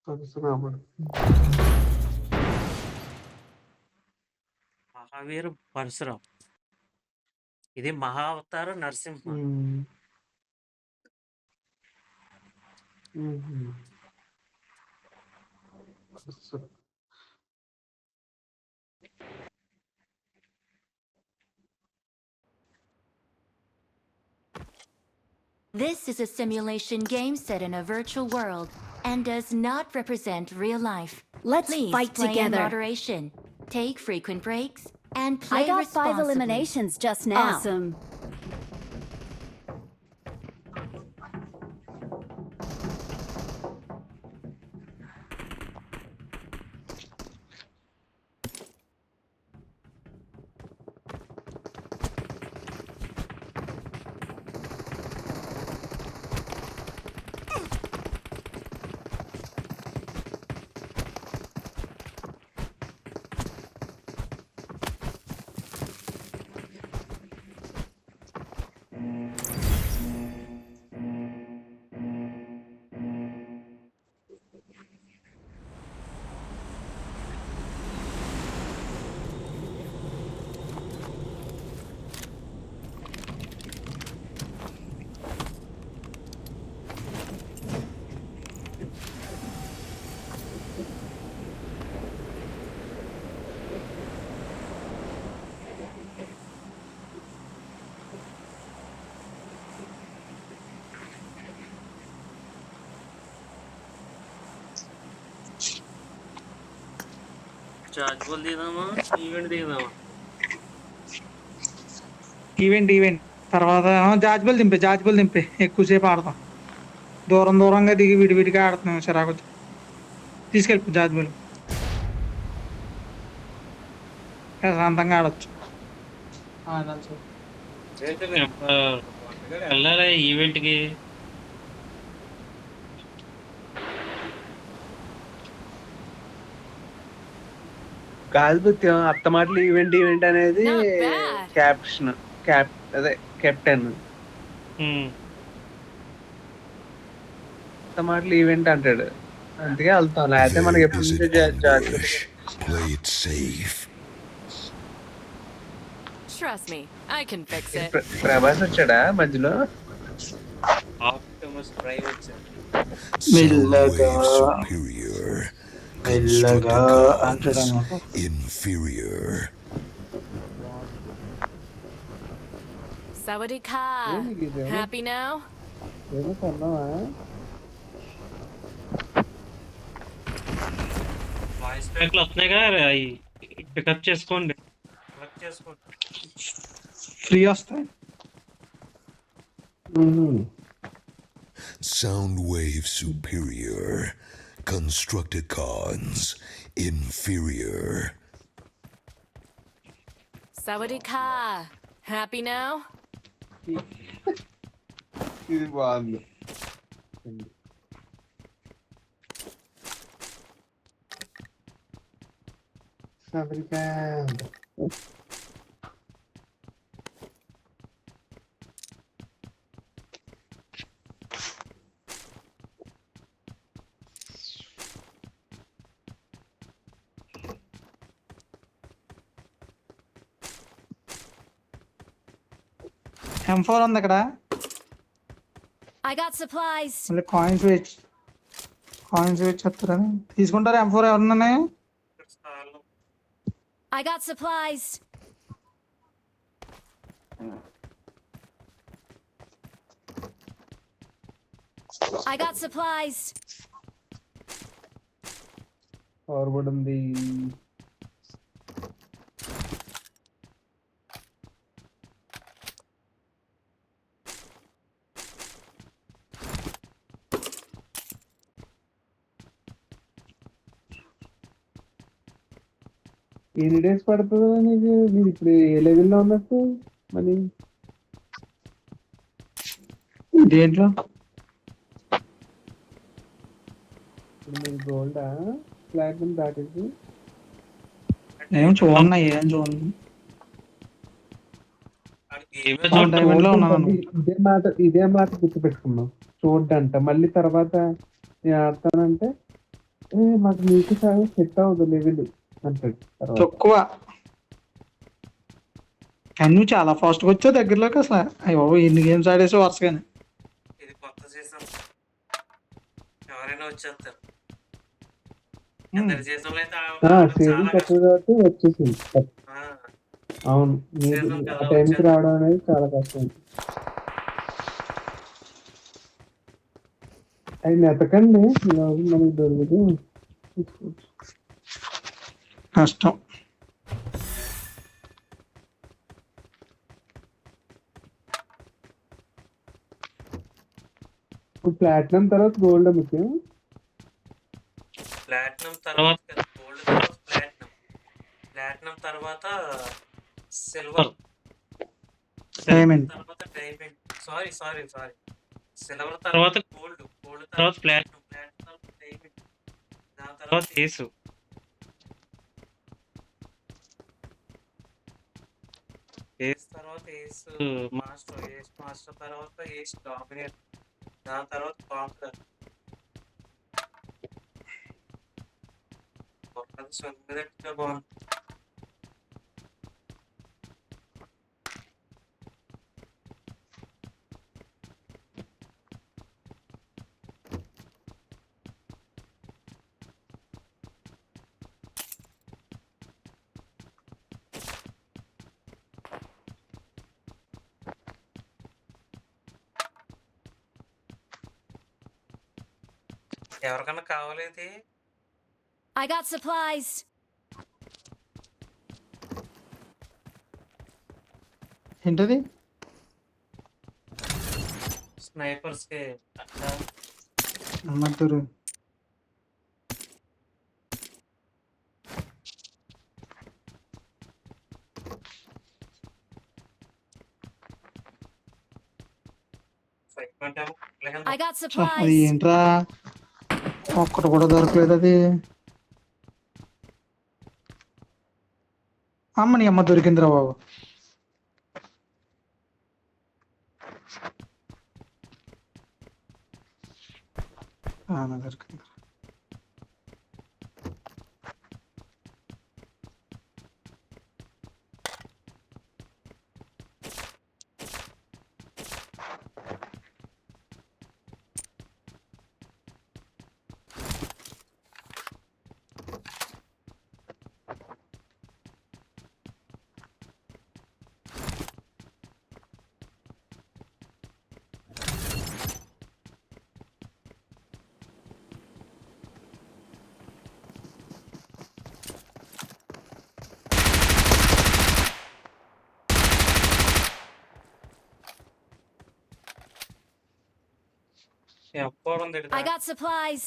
పరశురాముడు. మహావీర పరశురాం. ఇది Mahavatar Narasimha. Parashuram. This is a simulation game set in a virtual world and does not represent real life. Let's Please fight play together. in moderation. Take frequent breaks and play I got 5 responsibly. eliminations just now. Awesome. చార్జ్బుల్ దిగుదామా, event దిగుదామా? Event తర్వాత జాజ్బుల్ దింపే ఎక్కువసేపు ఆడతాం. దూరంగా దిగి విడివిడిగా ఆడుతున్నాం. చిరాకు తీసుకెళ్ళి జాజ్బుల్ ప్రశాంతంగా ఆడొచ్చు. వెళ్ళాలి ఈవెంట్ కి. కాదు బుత్యం, అత్తమాటలు ఈవెంట్ అనేది Not bad. క్యాప్షన్ అదే కెప్టెన్. అత్తమాటలు ఈవెంట్ అంటాడు, అందుకే వెళ్తాం. లేకపోతే మనకి ఎప్పుడు నుంచో Play it safe. Trust me, I can fix it. Prabhas వచ్చాడా మధ్యలో? ఆప్టిమస్ ప్రైమ్ వచ్చాడు. మెల్లగా Superior. మెల్లగా Constructicons inferior. Sawadee ka. Happy now? ఏదో కొన్నావా? వాయిస్ ప్యాక్లు వస్తున్నాయి కదా, అవి పికప్ చేసుకోండి. ఫ్రీ వస్తాయి. Sound wave superior. Constructicons inferior. Sawadee ka. Happy now? ఇది బాగుంది. M4 ఉంది అక్కడ. I got supplies. మళ్ళీ కాయిన్స్ వేస్తారని తీసుకుంటారా M4 ఎవరన్నా? I got supplies. I got supplies. Forward ఉంది. ఎన్ని డేస్ పడుతుందా నీకు? మీరు ఇప్పుడు ఏ లెవెల్లో ఉన్నట్టు మనీ దేంట్లో? ఇప్పుడు మీరు గోల్డా ప్లాటినం దాటింది? ఏం చూడన్నా, ఏం చూడండి. ఇదే మాట గుర్తుపెట్టుకున్నాం. చూడ్డంట మళ్ళీ తర్వాత నేను ఆడతానంటే మాకు నీకు సెట్ అవ్వదు లెవెల్ అంటాడు తర్వాత. తక్కువ. కానీ నువ్వు చాలా ఫాస్ట్గా వచ్చావు దగ్గరలోకి అసలు. అయ్యి బాబు ఎన్ని గేమ్స్ ఆడేసి వరుసగానే. ఇది కొత్త సీజన్, ఎవరైనా వచ్చేస్తారు. Hmm. ఇద్దరు సీజన్లు అయితే సీజన్ చాలా తక్కువ కాబట్టి వచ్చేసింది. ఆ, అవును, Season ఆ కదా టైంకి వచ్చేది. రావడం అనేది చాలా కష్టం. అది నెతకండి మనకి దొరుకుతూ తీసుకోవచ్చు. కష్టం. ఇప్పుడు ప్లాటినం తర్వాత గోల్డ్ ముఖ్యం. ప్లాటినం తర్వాత గోల్డ్ తర్వాత ప్లాటినం, ప్లాటినం తర్వాత సిల్వర్, Diamond. తర్వాత డైమండ్, సారీ సిల్వర్ తర్వాత గోల్డ్, గోల్డ్ తర్వాత ప్లాటినం, ప్లాటినం తర్వాత డైమండ్, దాని తర్వాత ఏసు. ఏస్ తర్వాత ఏస్ మాస్టర్, ఏస్ మాస్టర్ తర్వాత ఏస్ డామినేట్, దాని తర్వాత కాంకర్. సొంత బాగుంది. ఎవరికన్నా కావాలేది? I got supplies. ఏంటది? స్నైపర్స్ కి అట్లా అమ్మద్దరు. I got అది supplies. ఏంట్రా ఒక్కటి కూడా దొరకలేదు అది. అమ్మని అమ్మ దొరికిందిరా బాబు. దొరికింది. I got supplies.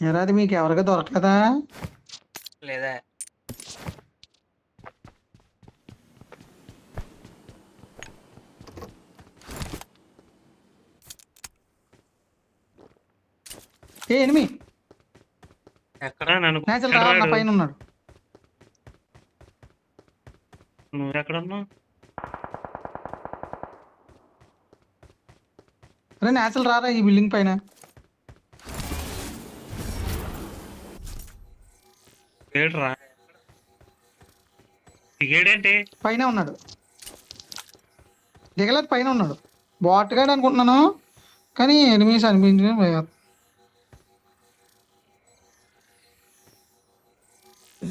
ఎరా అది మీకు ఎవరికి దొరకలేదా? లేదా ఏ ఎనిమి ఎక్కడ? నన్ను నేచురల్ రా నా పైన ఉన్నాడు. నువ్వు ఎక్కడ ఉన్నావు? అరే నేచురల్ రారా ఈ బిల్డింగ్ పైన. ఏడ్రా దిగేడేంటి? పైన ఉన్నాడు. దిగలేదు, పైన ఉన్నాడు. బాట్ గాడు అనుకుంటున్నాను కానీ ఎనిమిస్ అనిపించింది.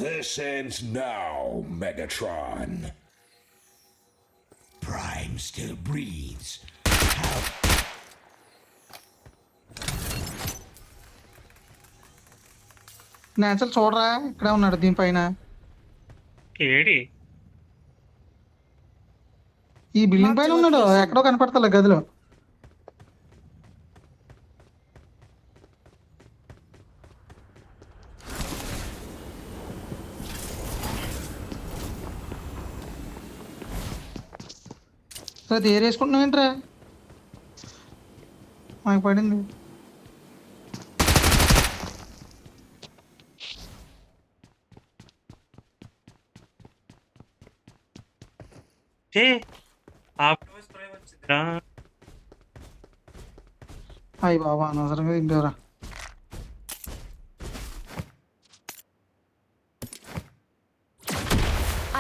This ends now, Megatron. Prime still breathes. Natural చూడరా ఇక్కడే ఉన్నాడు దీనిపైన. ఏడి? ఈ బిల్డింగ్ పైన ఉన్నాడు, ఎక్కడో కనపడతా గదిలో. అది ఏరేసుకుంటున్నావు ఏంట్రా? మాకు పడింది. ఏ ఆప్టిమస్ ప్రైమ్ వచ్చిందిరా. అయ్యి బాబా అనవసరంగా దింపారా.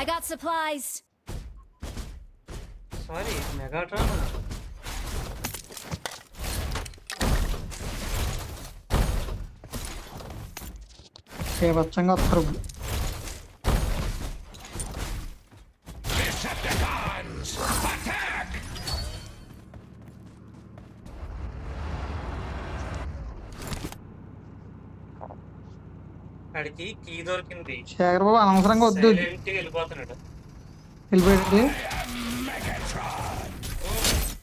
I got supplies. Sorry Megatron. బేబచ్చంగా వస్తారు ఇప్పుడు. Decepticons, attack! వాడికి కీ దొరికింది. శేఖర్ బాబు అనవసరంగా వద్దు సైలెంట్ గా వెళ్ళిపోతున్నాడు. వెళ్ళిపోయాడు.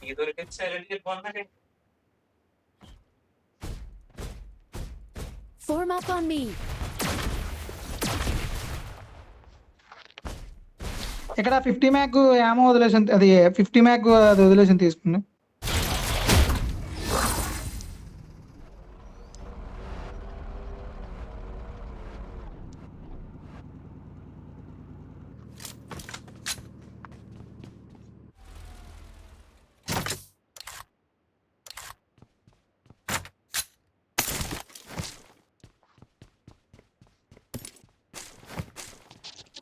కీ దొరికింది సైలెంట్ గా వెళ్ళిపోతున్నాడు. Form up on me. ఇక్కడ 50 మ్యాక్ ఏమో వదిలేసింది, అది 50 మ్యాక్ అది వదిలేసింది తీసుకుని.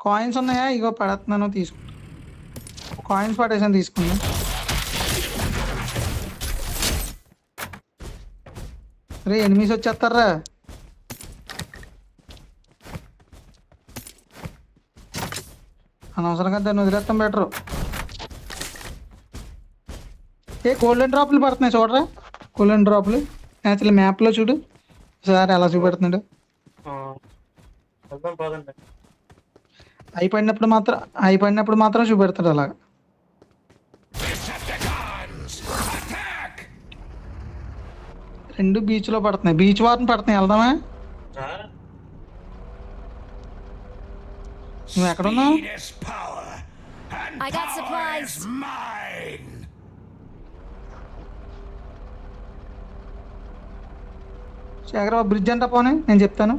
కాయిన్స్ ఉన్నాయా? ఇగో పడుతున్నాను, తీసుకు కాయిన్స్ పడేసాను, తీసుకున్నా. రే ఎనిమిస్ వచ్చేస్తారా. అనవసరంగా దాన్ని వదిలేస్తాం బెటరు. గోల్డెన్ డ్రాప్లు పడుతున్నాయి చూడరా, గోల్డెన్ డ్రాప్లు యాక్చువల్లీ మ్యాప్లో చూడు సార్ ఎలా చూపెడుతున్నాడు. పదండి. అయిపోయినప్పుడు మాత్రం చూపెడతాడు అలాగా. రెండు బీచ్లో పడుతున్నాయి, బీచ్ వార్ని పడుతున్నాయి. వెళ్దామా? నువ్వు ఎక్కడున్నావు? I got supplies. Shekhar bridge అంటా పోనీ, నేను చెప్తాను.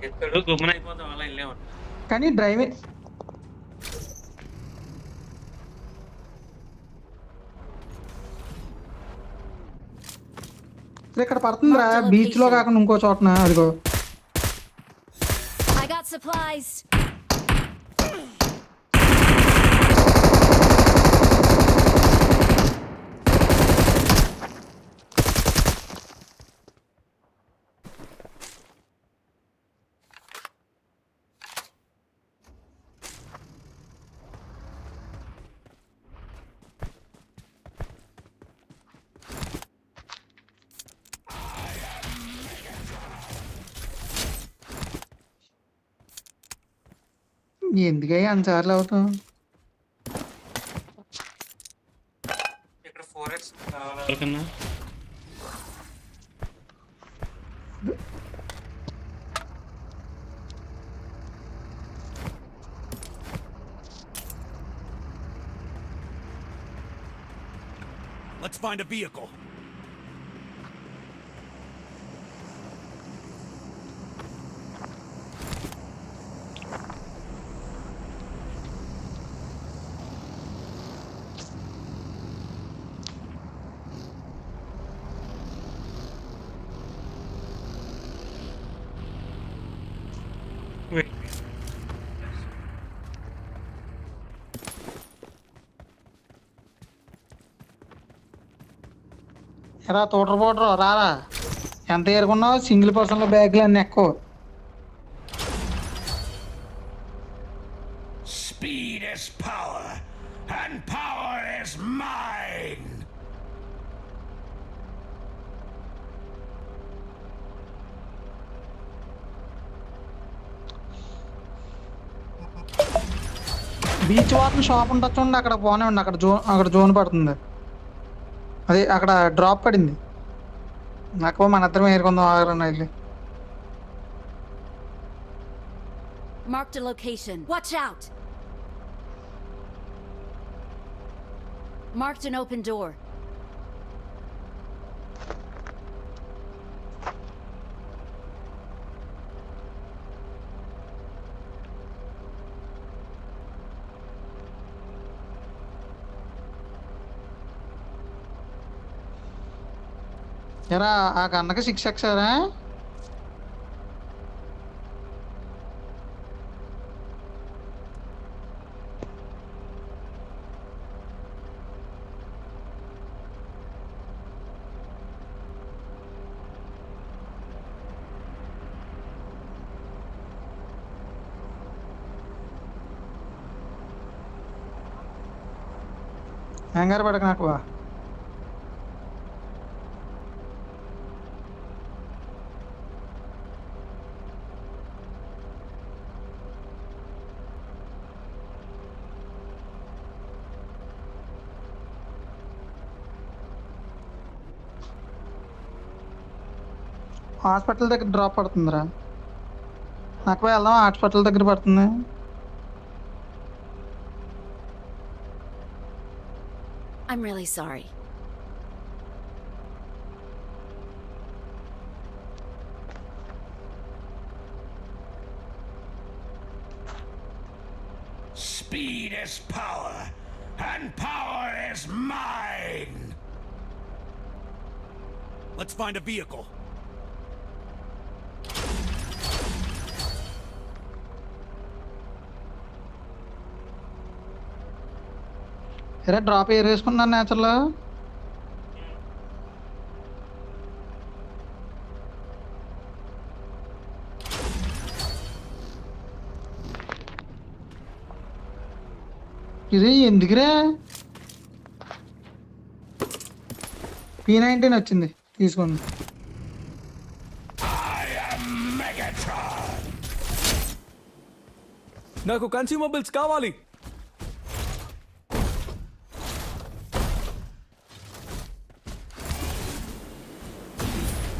చెప్తాడు గుమ్మన అయిపోతాం అలా వెళ్ళేవాడు. కానీ డ్రైవింగ్ ఇక్కడ పడుతుందిరా, బీచ్ లో కాకుండా ఇంకో చోటన. అదిగో I got supplies. ఎందుకయ్యా అన్నిసార్లు అవుతాం. ఇక్కడ 4x కావాలన్నా Let's find a vehicle. ఎరా తోటరు పోటరు రారా, ఎంత ఏరుకున్నావు? సింగిల్ పర్సన్లో బ్యాగ్లు అన్నీ ఎక్కువ. Speed is power, and power is mine. Beach water shop ఉంటుంది చూడండి, అక్కడ పోనే ఉండి. అక్కడ జోన్ పడుతుంది, అదే అక్కడ డ్రాప్ పడింది. నాకు మన ఇద్దరం ఏరుకుందాం ఆగరన్నా వెళ్ళి. Marked a location. Watch out. Marked an open door. ఎరా ఆ గన్నకి 6x రా? కంగారు పడక నాకు. హాస్పిటల్ దగ్గర డ్రాప్ పడుతుందిరా. నాకు వెళ్దాం, హాస్పిటల్ దగ్గర పడుతుంది. I'm really sorry. Speed is power, and power is mine! Let's find a vehicle. ఎరా డ్రాప్ వేసుకున్నాను నేచర్లో. ఇది ఎందుకురా? P19 వచ్చింది, తీసుకోండి. నాకు కన్స్యూమబుల్స్ కావాలి.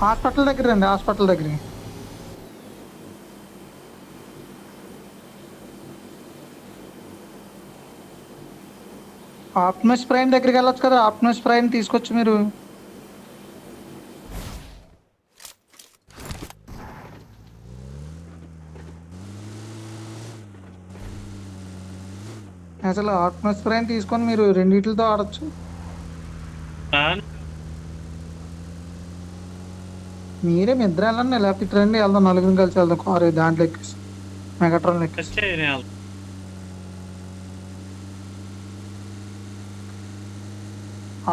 హాస్పిటల్ దగ్గర రండి, హాస్పిటల్ దగ్గర. ఆప్టిమస్ ప్రైమ్ దగ్గరికి వెళ్ళొచ్చు కదా, ఆప్టిమస్ ప్రైమ్ తీసుకొచ్చి మీరు. అసలు ఆప్టిమస్ ప్రైమ్ తీసుకొని మీరు రెండిటితో ఆడొచ్చు. మీరే మీ ఇద్దరు వెళ్ళండి, లేకపోతే ఇటు రండి, వెళ్దాం, నలుగురిని కలిసి వెళ్దాం. కారు దాంట్లో ఎక్కేసి మెగాట్రాన్ ఎక్కేసి.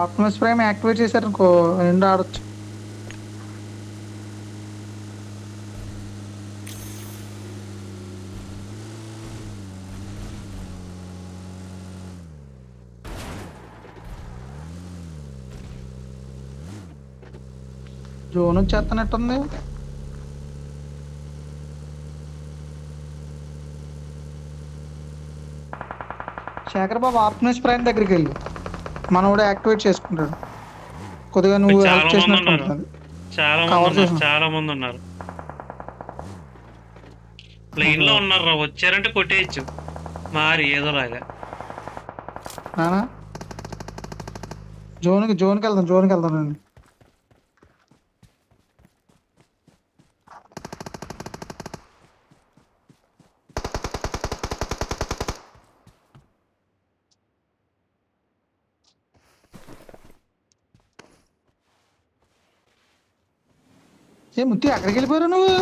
ఆప్టిమస్ ప్రైమ్ యాక్టివేట్ చేశారు అనుకో, రెండు ఆడొచ్చు. జోన్ వచ్చేస్తున్నట్టుంది. శేఖర్ బాబు ఆప్టిమస్ ప్రైమ్ దగ్గరికి వెళ్ళి మనోడు యాక్టివేట్ చేసుకుంటాడు. కొద్దిగా నువ్వు హెల్ప్ చేసినట్టు ఉంటుంది. చాలా మంది ఉన్నారు, లైన్ లో ఉన్నారు. వచ్చారంటే కొట్టేయచ్చు మారి ఏదోలాగా. జోన్కి వెళ్దాం రండి. ఏ ముత్తి అక్కడికి వెళ్ళిపోయారు నువ్వు?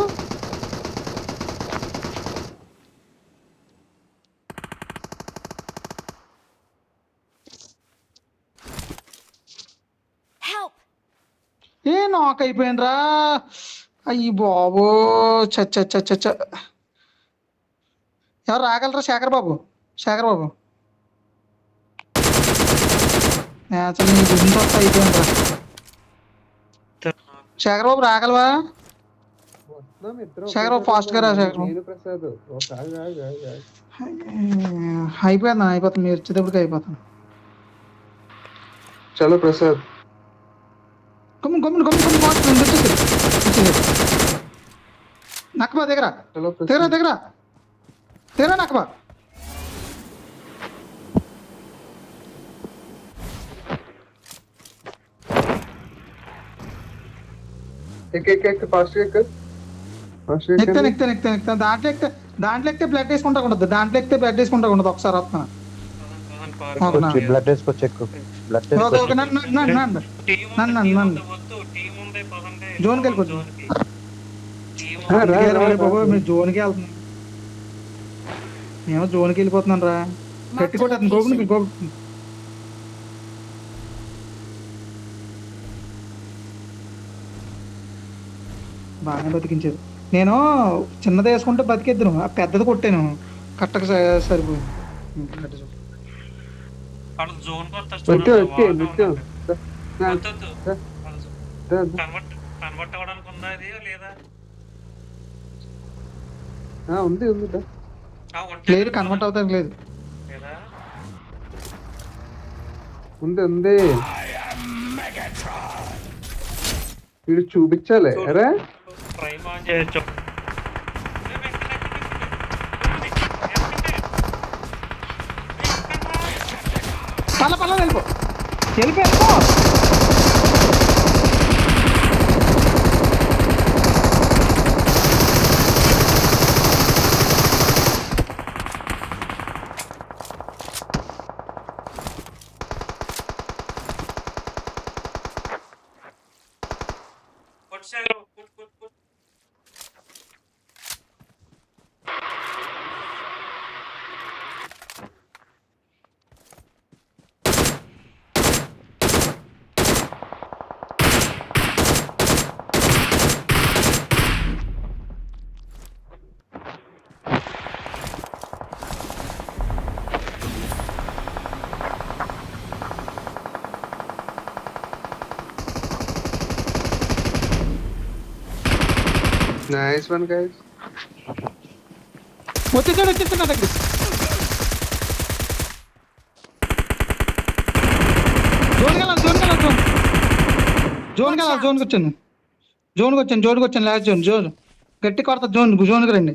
ఏ నాక్ అయిపోయినరా? అయ్యి బాబో, చచ్చ. ఎవరు రాగలరా? శేఖర్ బాబు అసలు నీ గురించి వస్తా అయిపోయినరా. శేఖర్ బాబు రాగలవా? శేఖర్ బాబు ఫాస్ట్ గా రా. శేఖర్ బాబు అయిపోతుంది, మీరు వచ్చేటప్పటికి అయిపోతాను. చలో ప్రసాద్, గమ్మున నక్కబా దగ్గర నక్కబా. ఎక్కుతా. దాంట్లో ఎక్కితే బ్లడ్ వేసుకుంటా ఉండదు. ఒకసారి వస్తాను. టీం పదండి పదండి జోన్కి వెళ్ళిపోతుంది. జోన్కి టీం అందుకే రా బాబు మీరు జోన్కి వెళ్తున్నాం. మేము జోన్కి వెళ్ళిపోతున్నాం రా. గట్టి కూడా గోపుని గోపు బాగానే బతికించారు. నేను చిన్నది వేసుకుంటే బతికేద్దును, ఆ పెద్దది కొట్టాను కట్టక సరిపోయింది. వాళ్ళు జోన్కి వస్తారు వచ్చే చూడండి. వచ్చే వద్దొద్దు. కన్వర్ట్ అవ్వడానికి ఉందా ఇది లేదా? ఉంది ఉంది ఉంటే లేదు కన్వర్ట్ అవుతానికి లేదు. లేదా? ఉంది ఉంది వీడు చూపించాలి. అరే ప్రైమ్ ఆన్ చేయొచ్చు. పల్ల వెళ్ళిపో వెళ్ళిపో. కొట్టు. Nice one guy's. వచ్చేసాడు నా దగ్గర. జోన్కి వచ్చాను లాస్ట్ జోన్ గట్టి కొడతా. జోన్కి రండి.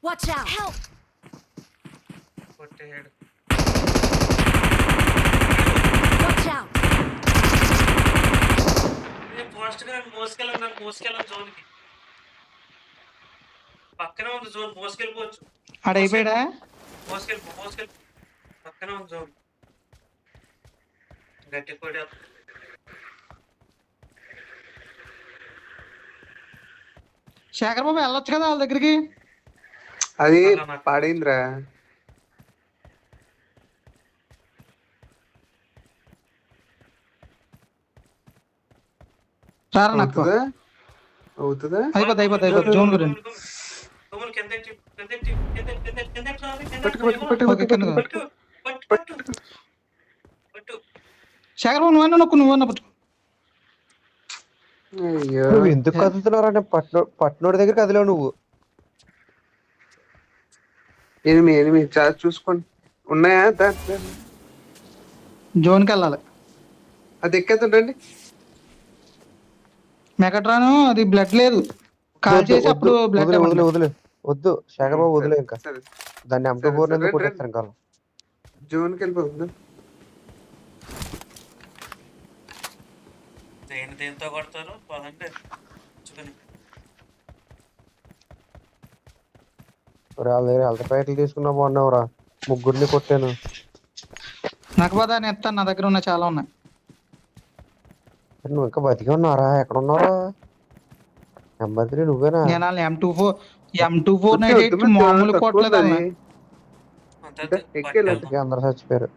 Watch out! Help! కొట్టేయాడు. Watch out! ఫాస్ట్గా మోసుకెళ్ళాను జోన్కి. పక్కనే ఉంది జోన్, మోసుకెళ్ళిపోవచ్చు. ఆడైపోయాడా? మోసుకెళ్ళిపో పక్కనే ఉంది జోన్. గట్టి కొట్టి శేఖర్ బాబు వెళ్ళొచ్చు కదా వాళ్ళ దగ్గరికి. అది పాడైందిరా. రారా నాకు అవుతుందా? అయిపోతుంది. జోన్ గురించి శేఖర్ బాబు నువ్వన్నా పట్టు. అయ్యో నువ్వు ఎందుకు కదులుతున్నావు అంటే పట్నోడి దగ్గర కదిలేవు నువ్వు. ఎనిమిది చూసుకోండి ఉన్నాయా? జోన్కి వెళ్ళాలి. అది ఎక్కేతుండండి. మెగట్రాను అది బ్లడ్ లేదు, కాల్ చేసి అప్పుడు బ్లడ్ వద్దు శేఖర్ బాబు వదిలే. ఇంకా సరే దాన్ని M24 ఎందుకు కొట్టేస్తారు ఇంకా. జోన్కి వెళ్ళిపోతుంది. దేంతో కొడతారు పదండి. వాళ్ళ దగ్గర హెల్త్ ప్యాకెట్లు తీసుకున్నా బాగున్నావురా. ముగ్గురిని కొట్టాను. నాకు బాధ అని ఎత్తాను, నా దగ్గర ఉన్నాయి చాలా ఉన్నాయి. నువ్వు ఇంకా బతికి ఉన్నారా? ఎక్కడ ఉన్నారా? నెంబర్ నువ్వేనా? నేను వాళ్ళని M24 మామూలు కొట్టలేదు. అందరు చచ్చిపోయారు.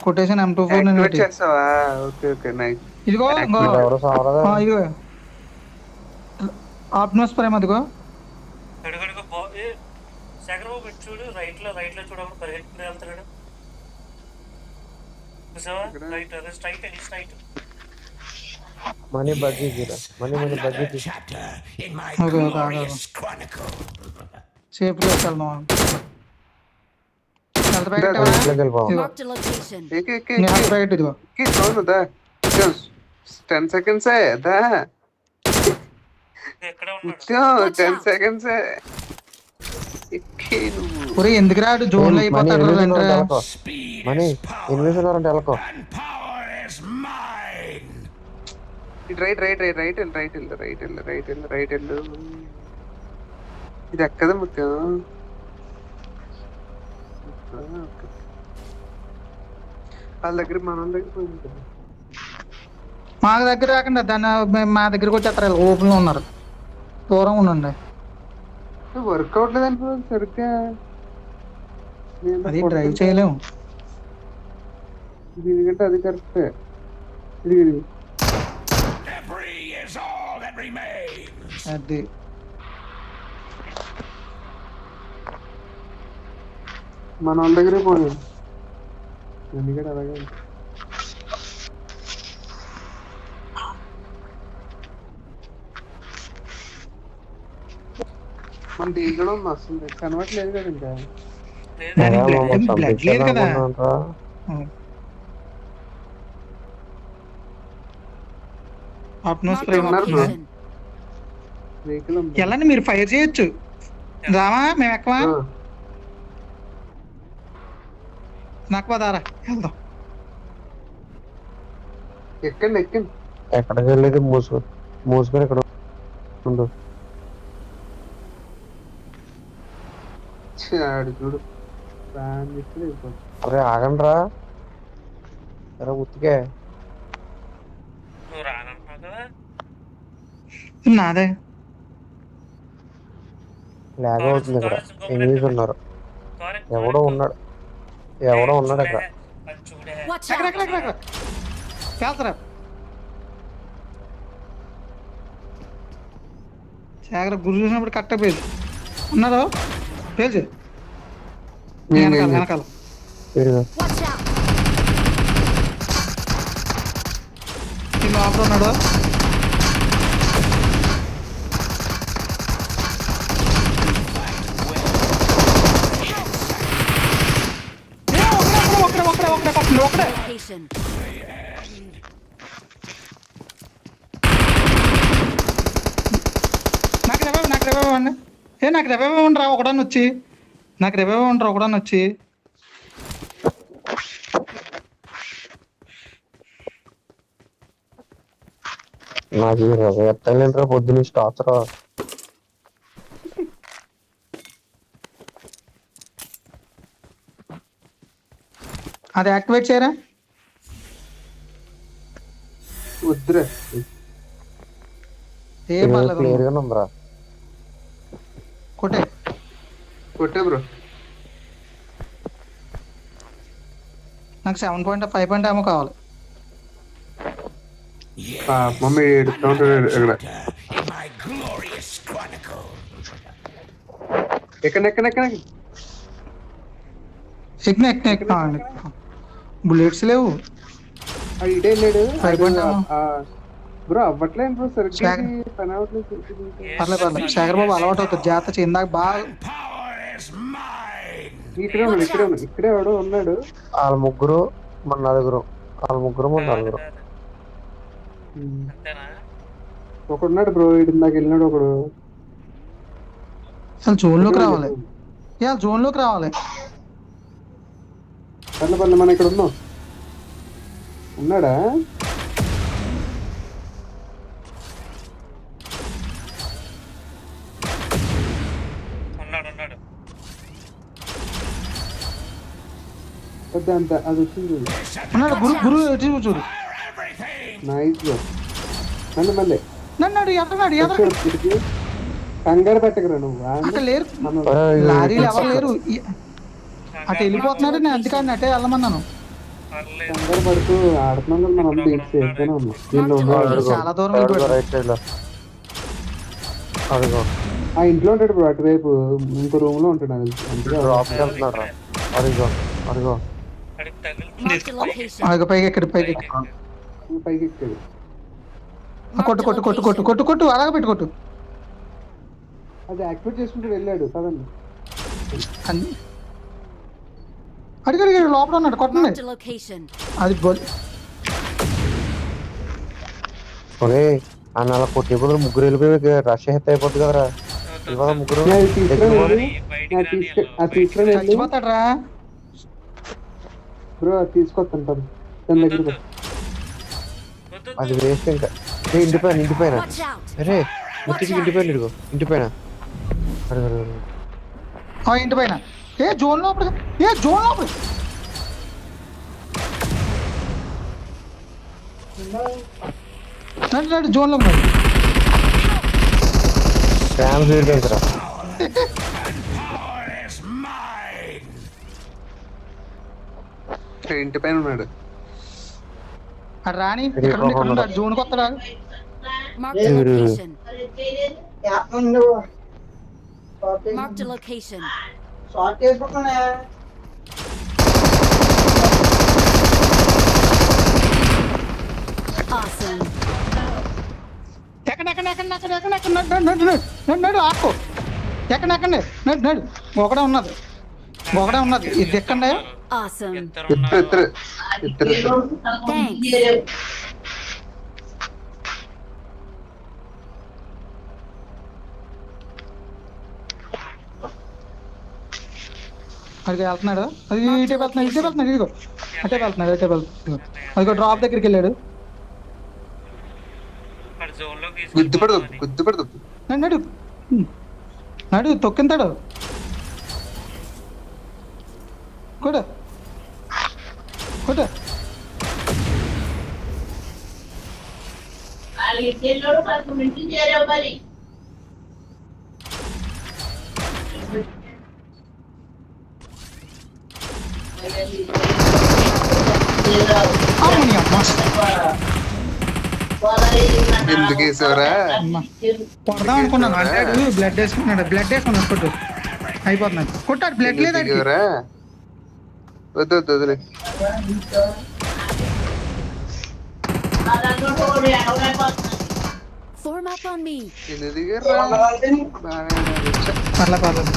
కొట్టేసాను M24. చేస్తావా? Okay okay nice. ఇదిగో ఇదిగో ఆప్టిమస్ ప్రైమ్. అదిగో శేఖర్ బాబు చూడు, రైట్ లో చూడకుండా పరిగెత్తుకుని వెళ్తున్నాడు. Straight money buggy money buggy safe గా వెళ్దాం. Marked a location. ఇదిగో 10 seconds. ఎక్కడ ఉన్నాడు? 10 seconds. ఒరే ఎందుకు రాడు? జోన్ లో అయిపోతాడు. మనీ ఇన్విజిబుల్ అంటే వెళ్ళకో. రైట్ ఇది ఎక్కదా ముత్యం? వాళ్ళ దగ్గర మన దగ్గర పోయింది కదా. మా దగ్గర రాకుండా మా దగ్గరికి వచ్చేస్తారు ఓపెన్ లో ఉన్నారు, దూరం ఉండండి. వర్క్ అవట్లేదండి బ్రో సరిగ్గా. అది డ్రైవ్ చేయలేము. దీనికంటే అది కరెక్టే. ఇది Debris is all that remains. అది మన వాళ్ళ దగ్గరే పోలేదు ఎందుకంటే అలాగే. మన దీంట్లో ఉంది అసలు కనబడలేదు కదా ఇంకా. బ్లడ్ లేదు కదా. Marked a location. వెహికల్ ఉంది. వెళ్ళండి, మీరు ఫైర్ చేయొచ్చు. రామా మేము ఎక్కవా? నాకు పదారా వెళ్దాం. ఎక్కండి ఎక్కండి. ఎక్కడికి వెళ్ళేది మూసుకొని ఇక్కడ ఉండు. ఆడు చూడు ఫ్యాన్ చెప్తే వెళ్ళిపోతుంది. అరే ఆగండి రా, అరే ఉత్తికే నువ్వు రానంటున్నావు కదా. నాదే లాగ్ అవుతుంది. ఇక్కడ ఎనిమిది ఉన్నారు. ఎవడో ఉన్నాడు అక్కడ. అది చూడే. Watch ఎక్కడ out! ఎక్కడ ఎక్కడ వెళ్తారా? జాగ్రత్త, గురి చూసినప్పుడు కట్ట పేరు ఉన్నారు. పేల్చు వెనకాల వెనకాల. ఇదిగో. Watch out! ఈ లోపల ఉన్నాడు. ఒకడే. Location. నాకు రివైవ్ అండి. నాకు రివైవ్ ఉండరా ఒకడని వచ్చి. నాకు ఎత్తలేంట్రా పొద్దున్న స్టార్ట్ రా. అది యాక్టివేట్ చేయరా? వద్దురా ఏం పర్లేదు, క్లియర్ గానే ఉందిరా. కొట్టే బ్రో. నాకు 7.5 ఏమో కావాలి. మమ్మీ ఎడుతూ ఉంటాడు ఇక్కడ. In my glorious chronicle. ఎక్కడ బుల్లెట్స్ లేవు. ఇటే వెళ్ళాడు 5.5 బ్రో. అవ్వట్లేదు బ్రో సరిగ్గా Shag- పని అవ్వట్లేదు. పర్లేదు శేఖర్ బాబు అలవాటు అవుతుంది. జాగ్రత్త ఇందాక బాగా Power is mine. ఇక్కడే ఎవడో ఉన్నాడు. వాళ్ళ ముగ్గురు మన నలుగురు. అంతేనా? ఒకడున్నాడు బ్రో. ఇటు ఇందాక వెళ్ళినాడు ఒకడు. అసలు జోన్లోకి రావాలి. జోన్లోకి రావాలి. పర్లే మనం ఇక్కడ ఉన్నాం. ఉన్నాడా? ఉన్నాడు. అంత అది వచ్చింది చూడు. ఉన్నాడు గురు చూడు. Nice bro. మళ్ళీ నన్ను ఎత్తనాడు. ఇక్కడికి కంగారు పెట్టకరా నువ్వు. అక్కడ లేరు, మనం లారీలు ఎవరు లేరు. అటు వెళ్ళిపోతున్నాడు. నేను అందుకని అటే వెళ్ళమన్నాను. పర్లేదు. కంగారు పడుతూ ఆడుతున్నాం కదా మనం. అంతా ఇటు సేఫ్గానే ఉన్నాం. దీనిలో ఉన్నాడు. చాలా దూరం వెళ్ళిపోయాడు. రైట్ సైడ్ లో అదిగో ఆ ఇంట్లో ఉంటాడు బ్రో. అటువైపు ఇంకో రూమ్ లో ఉంటాడు. అందుకే డ్రాప్ వెళ్తున్నాడు రా. అదిగో అడిగి తగిలింది. Marked a location. పైకి ఎక్కడు. పైకి ఎక్కాడు. కొట్టు అలాగే పెట్టి కొట్టు. అది యాక్టివేట్ చేసుకుంటూ వెళ్ళాడు కదండి. అన్ని అడిగాడు లోపల ఉన్నాడు. కొట్టండి. Marked a location. అది ఒరే అన్న అలా కొట్టే బదులు ముగ్గురు వెళ్ళిపోయి రష్ హెత్ అయిపోతుంది కదరా. ఇవాళ ముగ్గురు అది తీసుకుని వెళ్ళి చచ్చిపోతాడు రా బ్రో. తీసుకొస్తాను దాని దగ్గర. అది వేస్ట్. ఇంకా ఇంటిపైన Watch out! అరే ముట్టికి ఇంటిపైన ఇదిగో ఇంటిపైన. ఇంటి పైన. జోన్ లోపల నడు జోన్లో ఉన్నాడు. ఫ్యాన్స్ వేడిపోయిందిరా. Power is mine. ఇంటి పైన ఉన్నాడు. అటు రాని ఇక్కడ ఉండి ఇక్కడ ఉన్నాడు. జోన్కి వస్తాడా? Marked a location. Marked a location. Awesome. నడు ఆకు ఎక్కడండి నడు ఒకడే ఉన్నది ఇది ఎక్కండి. Awesome. ఇద్దరు Thanks. అడిగి వెళ్తున్నాడు. అది ఇటే వెళ్తున్నాడు ఇదిగో అటే వెళ్తున్నాడు అదిగో డ్రాప్ దగ్గరికి వెళ్ళాడు. వాడు జోన్లోకి గుద్దు పడదు. నడు తొక్కింతాడు కూడా ఎందుకు వేసావరా? కొడదాం అనుకున్నాను అంటాడు. బ్లడ్ వేసుకున్నాడు కొట్టు అయిపోతున్నాడు. కొట్టాడు బ్లడ్ లేదా వద్దు వదిలే. Form up on me. పర్లేదు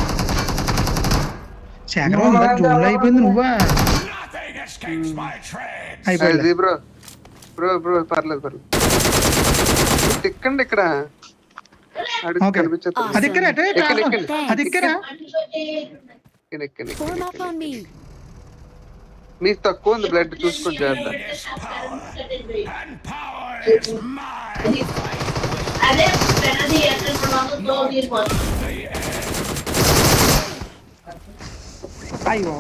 శేఖరం జోన్లో అయిపోయింది. నువ్వా Nothing escapes my tread. అయిపోయింది. బ్రో పర్లేదు. ఎక్కండి ఇక్కడ. ఓకే అది ఎక్కరా అది ఎక్కరా Form up on me. మీకు తక్కువ ఉంది బ్లడ్ చూసుకొని చేద్దాం. Is power, and power is mine. అయ్యో